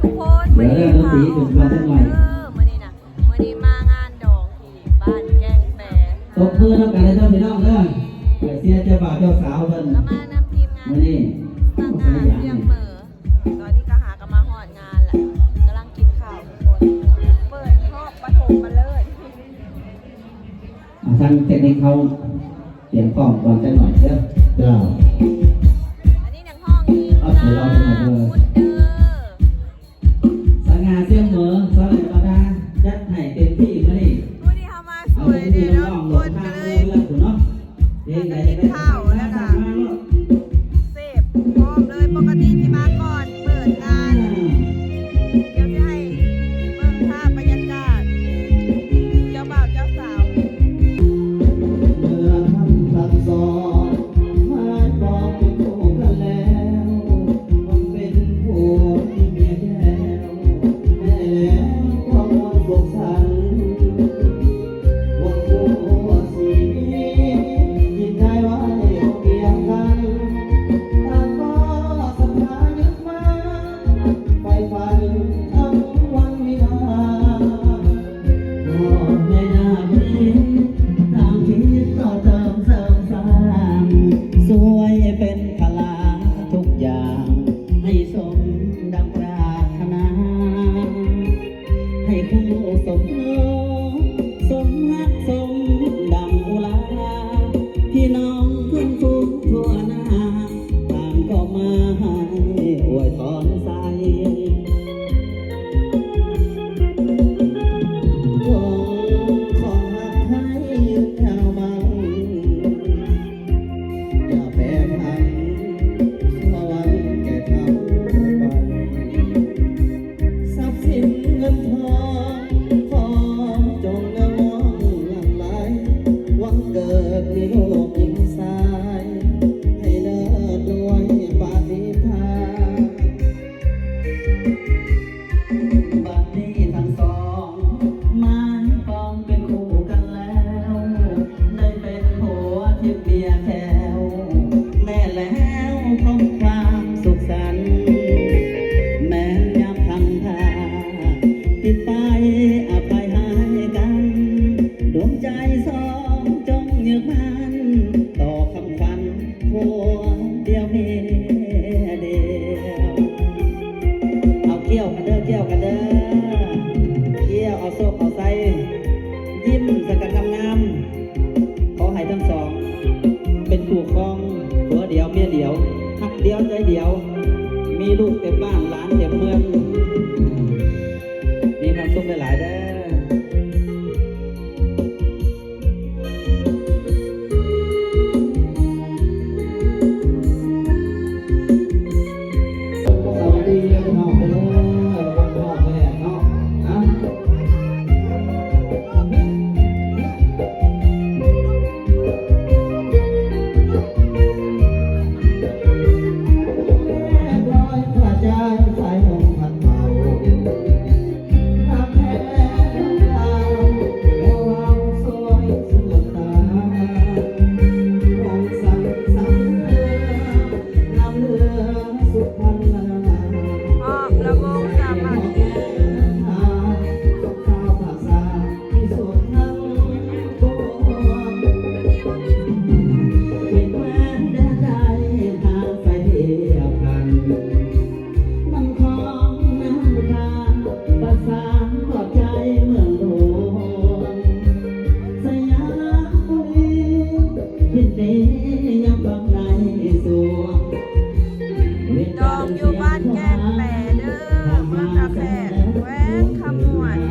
ทุกคนวันนี้ค่ะออกมาวันนี้นะวันนี้มางานดองที่บ้านแกงแปรตบมือแล้วกันเลยเจ้าพี่น้องเด้อเสียเจ้าบ่าวเจ้าสาวเพิ่นแล้วมานำทีมงานสร้างงานเรียงเหมอตอนนี้ก็หากันมาหอดงานแหละกำลังกินข้าวทุกคนเปิดห้องปฐมมาเลยทางเทคนิคเขาเตรียมกล้องก่อนจังหน่อยเด้อเจ้าอันนี้หนังห้องนี้จ้าพุดเดอร์สง่าเสียงเหมอสวัสดีป้าดาจัดให้เต็มที่มาดิผู้ที่เข้ามาสวยดีเนาะคนกันเลยกินข้าวแล้วก็เสพพร้อมเลยปกติที่มาก่อนเปิดงานเดี๋ยวจะให้เบิ่งภาพบรรยากาศเจ้าบ่าวเจ้าสาวเมื่อทำตัดสอนมาบอกเป็นคู่กันแล้วมันเป็นผัวเมียแก้วแม่ความรักสุขสันต์วันคู่สียินได้ไว้เกี่ยวกันต่างก็ศรัทธายึดมาไฟฝันทั้งวันวิวาพ่อแม่ย่าพี่ต่างคิดต่อเติมเสริมสร้างสวยเป็นพลาทุกอย่างให้สมดังปรารถนาให้คู่สมน้องสมรักสมดังอุลาพี่น้องเพื่อนฝูงทั่วหน้าต่างก็มาให้อวยพรใส่วงของหักไทยยึดแถวมังอย่าแปรผันสวรรค์แก่เขาไปทรัพย์สินเงินทองขอจงเงามองหลั่งไหลหวังเกิดมีลูกหญิงชายให้เลิศรวยปาฏิหาริย์บัดนี้ทั้งสองหมายปองเป็นคู่กันแล้วได้เป็นผัวทิพย์เมียแถวแม่แล้วพบความสุขสันต์แม้ยามทำท่าติดไปอภัยให้กันดวงใจสองจงยึดมั่นต่อคำฝันผัวเดียวเมียเดียวเอาเกี่ยวกันเด้อเกี่ยวกันเด้อเกี่ยวเอาโซ่เอาใส่ยิ้มสกัดงามๆขอให้ทั้งสองเป็นคู่ครองผัวเดียวเมียเดียวหักเดียวใจเดียวมีลูกเต็มบ้านหลานเต็มเมืองมีความสุขหลายๆเด้อสวัสดีน้องไปเลยวันพ่อแม่เนาะร้อยกว่าใจสายลมพัดเป่ารักแท้ของเราแล้วเราสวยสุดตาองสั่งสั่งเรือนำเรือสุพรรณออกระวงสามัคคีข้าวผักสาที่สุดทั้งปวงเห็นแม้ได้ทางไปเทียบกันน้ำคลองน้ำคาประสานขอบใจเมืองหลวงสยามบุรีพิเศษยังบังในสวงดองอยู่บ้านแกงแปรเด้อเมืองตาแพรแหวนขมวน เ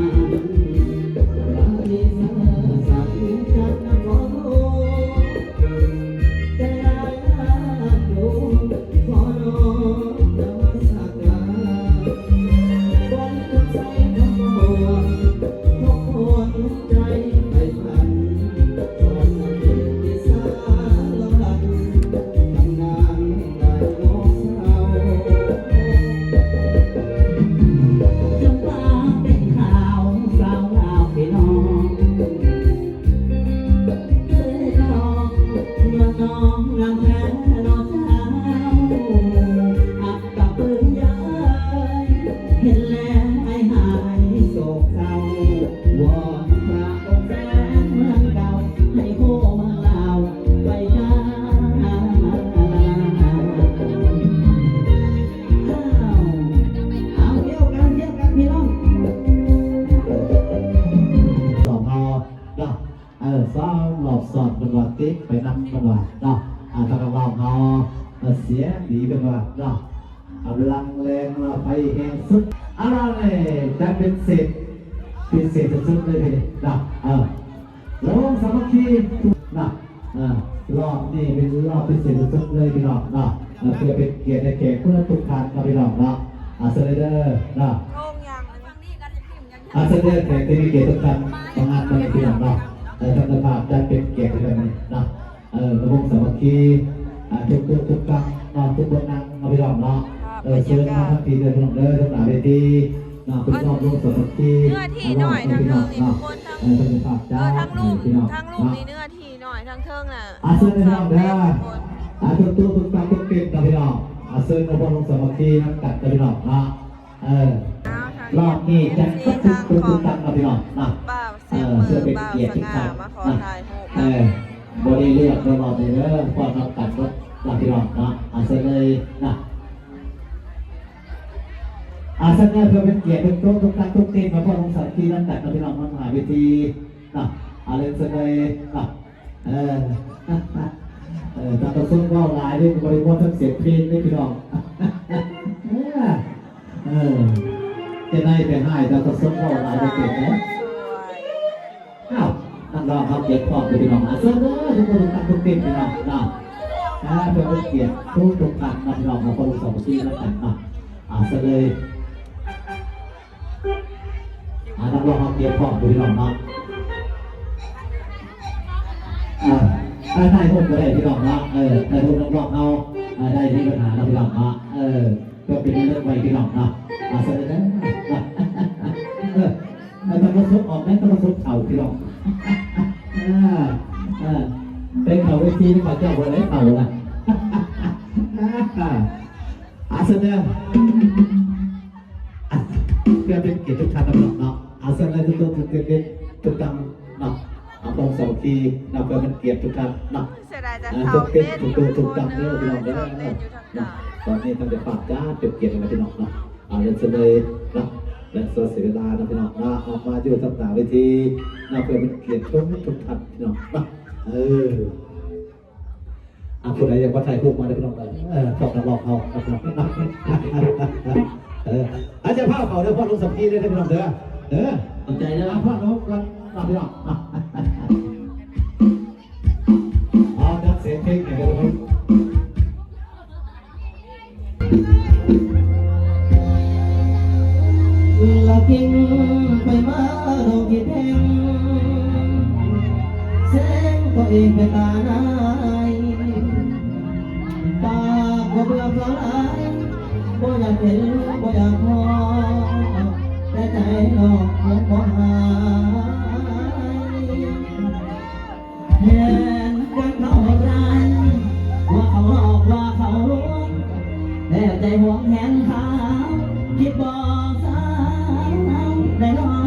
กันว่าเนาะเอาลังแรงมาไปแห่งสุดอะไรจะเป็นเศษสุดเลยเนาะระวังสามัคคีนะรอบนี้เป็นรอบพิเศษสุดเลยพี่น้องเนาะเพื่อเป็นเกียรติในแขกเพื่อทุกท่านครับพี่น้องเนาะเซเลเดอร์เนาะ โรงยังฟังนี่กันจะพิมพ์ยัง เซเลเดอร์แขกที่มีเกียรติทุกท่านของงานมันพี่น้องเนาะท่านภาพได้เป็นเกียรติกันเนาะระบบสามัคคีทุกครั้งเนาะทุกคนนั่งครับพี่น้องเนาะเชิญมาทั้งทีเดินพี่น้องเด้อทั้งหลายเวทีเนาะคุณรอบร่วมสามัคคี เนื้อที่หน่อยทั้งเทิงนี่ทุกคนทั้ง ภาพจ้า ทั้งลูก พี่น้อง ทั้งลูกนี่เนื้อที่หน่อยทั้งเทิงน่ะ เชิญพี่น้องเด้อ ทุกคน ทุกครั้งทุกเกมครับพี่น้องเชิญมาร่วมสามัคคีนั่งกัดครับพี่น้องเนาะรอบนี้จะทุกครั้งครับพี่น้องนะ บ่าวเสียงมือบ่าวสง่ามาขอถ่ายรูป บริเลือกตลอดเลยเด้อพอเราตัดรถหลักพี่น้องเนาะเสร็จเลยนะเสร็จเลยเพื่อเป็นเกียรติเป็นทุกครั้งทุกทีมาพ่อลงสายที่นั่งตัดกับพี่น้องมาหาวิธีนะเล่นเสร็จเลยนะการต่อสู้ก็หลายด้วยบริวารทั้งเสียงเพลงด้วยพี่น้องจะได้ไปให้การต่อสู้ก็หลายด้วยเก่งนะอ้าวนั่งรอครับเกียรติพ่อพี่น้องเสร็จเลยทุกคนตั้งทุกทีพี่น้องนะเพื่อเป็นเกียรติทุกท่านพี่น้องมาพ่อลงสายที่นั่งตัดนะเสร็จเลยนั่งรอครับเกียรติพ่อพี่น้องนะถ่ายรูปก็ได้พี่น้องนะถ่ายรูปน้องๆเอาได้ที่ปัญหาเราพี่น้องนะก็เป็นเรื่องไว้พี่น้องนะเสร็จแล้วต้องมาซุกออกไหมต้องมาซุกเข่าพี่น้องเป็นเข่าเวทีนี่มาเจ้าวันไหนเข่าล่ะเสร็จแล้วเพื่อเป็นเกียรติทุกท่านนะพี่น้องเนาะเสร็จแล้วทุกท่านเนาะตรงสองทีนำเพื่อเป็นเกียรติทุกท่านนะ เสียดายจะเท่าเต้นอยู่ทุกคนเด้อ พี่น้องเด้อ เต้นอยู่ทางกลาง ตอนนี้ต้องจะฝากจ้าเป็นเกียรติกับพี่น้องนะเรียนเสนอนะและเสียเวลานะพี่น้องนะออกมาอยู่ต่างๆเวทีนะเพื่อเป็นเกียรติทุกท่านพี่น้องนะผู้ใดอยากมาถ่ายรูปมาได้พี่น้องชอบนักร้องเขาอาจจะพ่อเขาเด้อพ่อลุงสัมพีได้พี่น้องเด้อสนใจเด้อพ่อลุงกันพี่น้องดักเสียงเพลงอย่างเดียวละกินไปมาโลกิแทงแสงก็เองไปตาหนายปากก็เบื่อเพราะหลายบ่อยากเห็นบ่อยากพอแต่ใจนอกยังบ่หายเห็นกันเขาร้ายว่าเขาหลอกว่าเขาลวงแต่ใจหวงแหนเขาคิดบอกสาวได้นอน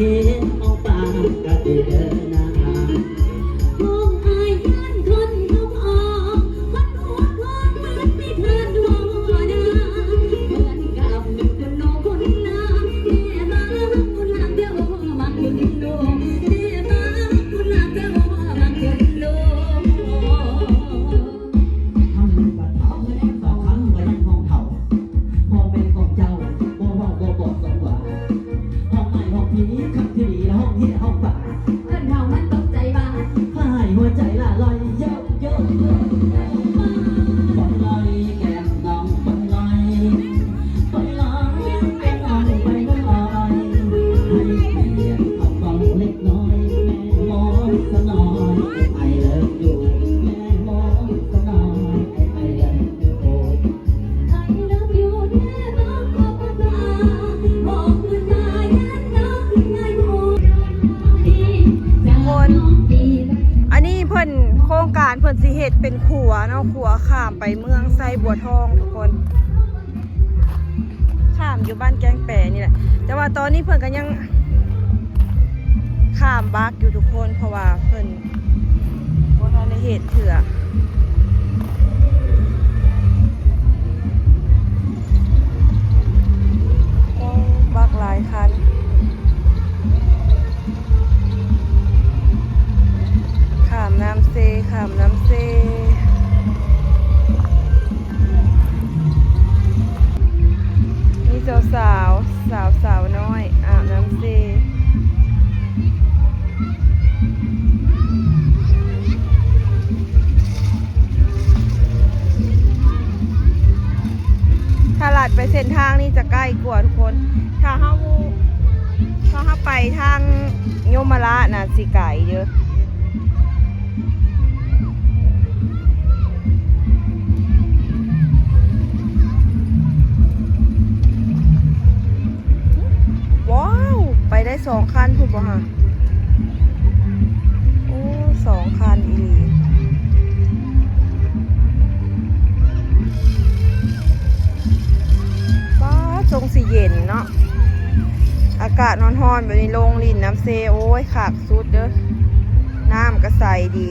เห็นมองปากกะติเดินหน้า มองอายยันคนทุกออกคนหัวพองเหมือนไม่เพื่อนดวงหัวหน้าเหมือนกับคนโนคนนาแม่มาคุณหลักเดียวมาคุณโนแม่มาคุณหลักเดียวมาคุณโน ทำบัดเฒ่าสองครั้งไว้ยังห้องเฒ่าพ่อแม่ของเจ้าบ่เว้าบ่บอกสมว่าห้องใหม่ห้องผีคักที่ดีแล้วห้องเฮียห้องป่า เพื่อนเรามันตกใจบ้า หายหัวใจละลอยเยอะเยอะเยอะปล่อยลอยแก้มน้องปล่อยลอยปล่อยลอยไปน้องไปลอยให้เกียรติเอาฟังเล็กน้อยแม่มองสนอยไอเลิฟอยู่แม่มองสนอยไอเลิฟอยู่ I love you แน่น้องขอบคุณบอกเพื่อนมายันน้องง่ายโมอันนี้เพิ่นโครงการเพิ่นสิเฮ็ดเป็นขัวเนาะขัวข้ามไปเมืองไซบัวทองทุกคนข้ามอยู่บ้านแกงแปรนี่แหละแต่ว่าตอนนี้เพิ่นก็ยังข้ามบักอยู่ทุกคนเพราะว่าเพิ่นบ่ทันได้เฮ็ดเถื่อโอ้บักหลายคันขามน้ำเซขามน้ำเซนี่สาวน้อยอาบน้ำเซถ้าลัดไปเส้นทางนี่จะใกล้กว่าทุกคน ถ้าเขาไปทางโยมราชน่ะสิไกลเยอะว้าวไปได้2 คันถูกป่ะฮะโอ้2 คันอีหลีฟ้าทรงสีเย็นเนาะอากาศนอนฮอนแบบนี้ลงลินน้ำเซโอ้ยขากสุดเด้อน้ำก็ใสดี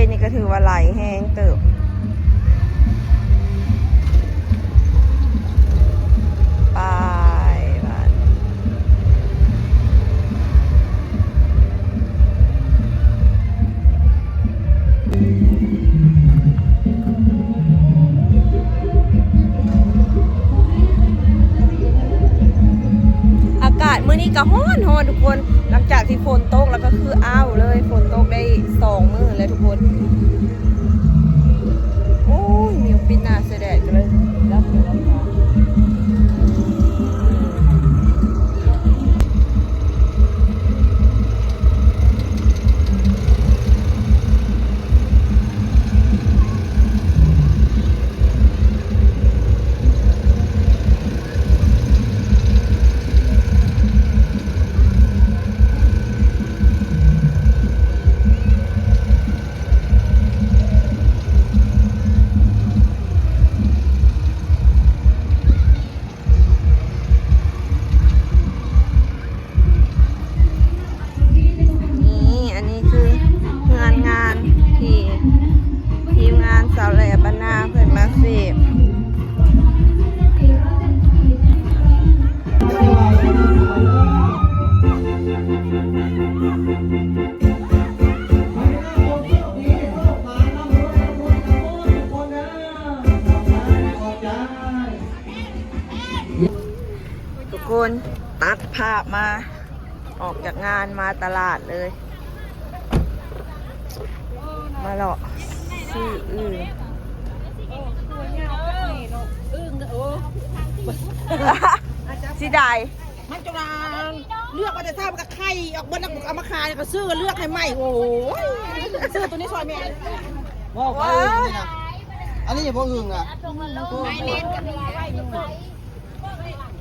นี่ก็ถือว่าไหลแห้งเติบไปบ้านอากาศมื้อนี้ก็ร้อนทุกคนหลังจากที่ฝนตกแล้วก็คืออ้าวเลยฝนตกได้2 มื้อเลยทุกคนโอ้ยมิวปิดหน้าเสด็จเลยรับเดี๋ยวรับมาทุกคนตัดภาพมาออกจากงานมาตลาดเลยมาหรอซื้อสิได้มันจะนาน เลือกมาแต่เท่ากับไข่ออกบนนักเอามาขายก็ซื้อเลือกให้ใหม่โอ้ยซื้อตัวนี้ซอยแม่ ว้าวไปนี่นะอันนี้อย่าพวกอึ่งอ่ะ ไอเลนกับนี่ไว้อยู่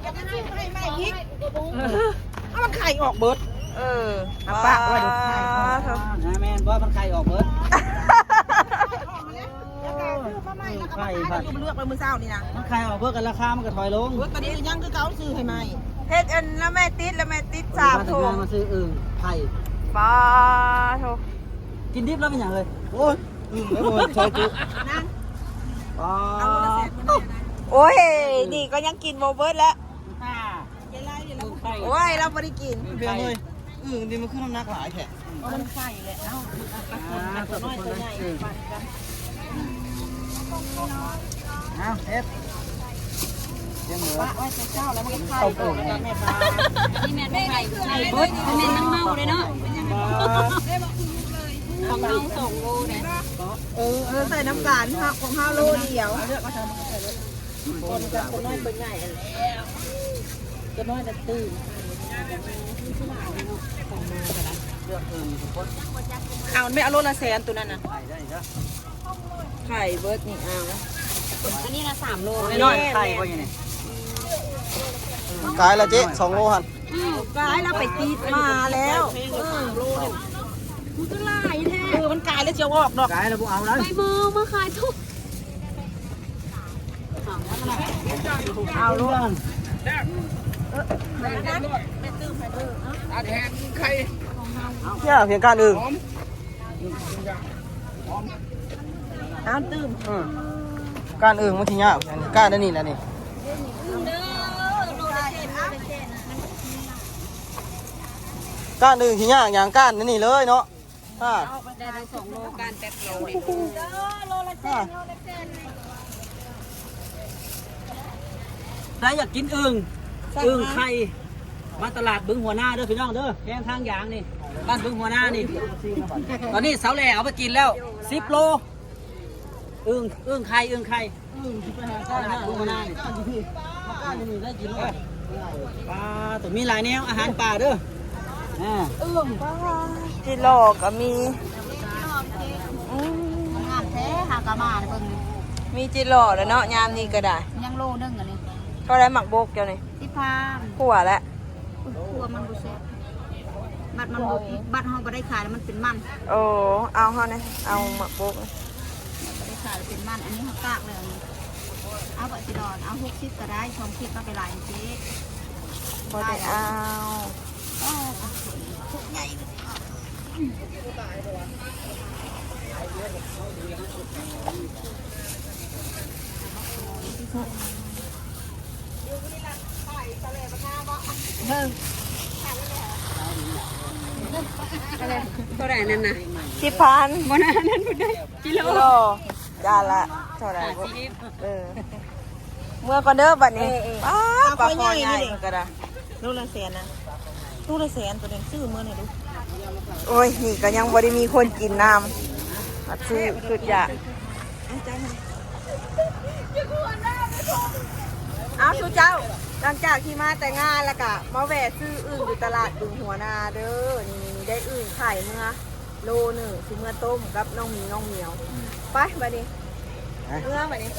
ก็จะซื้อให้ใหม่อีกเอามาขายออกเบิดเอาปะไว้ดูขายออก นะแม่ว่ามันไข่ออกเบิด ไข่ผัดเลือกไปมื้อเช้านี่นะ มันไข่ออกเบิดกันราคามันก็ถอยลง เบิดตอนนี้ยังคือเก่าซื้อให้ใหม่เฮ็ดอันแล้วแม่ติด3 ถุง มาซื้ออึ่งไข่ ปลาโถ กินดิบแล้วเป็นอย่างเลยโอ้ยอึ่งไม่หมดซอยจุ นั่น ปลา โอ้ยนี่ก็ยังกินโมเบิร์ตแล้ว ไข่ โอ้ยเราไม่ได้กิน เพียงเลยอึ่งดีมันขึ้นน้ำหนักหลายแท้ มันไข่เลยเอ้าตัวน้อยตัวใหญ่ปันกัน เอาเฮ็ดเดี๋ยวหมู ปลาไว้แต่เช้าแล้วมันก็ไข่ตกแม่ปลา นี่แม่นบ่ไข่ไข่เบิดแม่นน้ำเมาเลยเนาะของน้อง2 โลเนี่ย ใส่น้ำตาลของ5 โลเดียวคนกับตัวน้อยตัวใหญ่แล้วตัวน้อยจะตื่น เลือกอึ่งทุกคน เอาไม่เอาโลละ100,000ตัวนั้นนะ ไข่ได้จ้ะ ไข่เบิร์ตนี่เอา อันนี้ละ3 โล ไม่น้อยไข่ก็ยังไงกายละเจ๊2 โลหัน กายเราไปตีมาแล้วมันก็หลายแท้ มันกายแล้วเจียวออกดอก กายละพวกเอาแล้ว ไปมองมาขายทุก เอาล้วน เนี่ยเพียงการอึ่ง น้ำตื้ม การอึ่งมันทียากอันนี้การนั่นนี่แหละนี่การอึ่งทียากอย่างการนั่นนี่เลยเนาะอ่า ได้ทั้ง2 โลกันแป๊บเดียวนี่ ถ้าอยากกินอึ่งไข่มาตลาดบึงหัวหน้าเด้อพี่น้องเด้อแกงทางยางนี่บ้านบึงหัวหน้านี่ตอนนี้เสาแหล่เอาไปกินแล้ว10 โลอึ่งไข่ตลาดบึงหัวหน้านี่ได้กินเลยปลาตัวมีหลายแนวอาหารป่าเด้อ จิโลก็มี งามแท้หากะมาเบิ่ง มีจิโลแล้วเนาะยามนี้ก็ได้ ยังโลนึงอันนี้ ก็ได้หมักบกเจ้านี่ 10,000 ขั่วแล้ว ครัวมันบ่แซ่บบัดมันบ่บัดเฮาบ่ได้ขายแล้วมันเป็นมัน โอ้เอาเฮาเนี่ยเอาหมักบก บ่ได้ขายแล้วเป็นมันอันนี้เฮากากเลยอันนี้เอาบ่สิดอนเอา60ก็ได้20ก็ไปหลายเจ๊ พอได้เอา เท่าไหร่นั่นน่ะ 10,000 บ่น่านั้นบ่ได้กิโล กิโลจานละเท่าไหร่บ่เมื่อก่อนเด้อบัดนี้ปลาคอใหญ่ก็ได้ลูกละ100,000นะลูกละ100,000ตัวนึงซื้อมื้อนี่ดูโอ้ยนี่ก็ยังบ่ได้มีคนกินน้ำมาซื้อคืออยากเอาสุเจ้าหลังจากที่มาแต่งานแล้วก็มาแวะซื้ออึ่งอยู่ตลาดบึงหัวนาเด้อนี่ได้อึ่งไข่เมื่อโล1สิเมื่อต้มกับน้องหมีน้องเหมียวไปบัดนี้เมื่อบัดนี้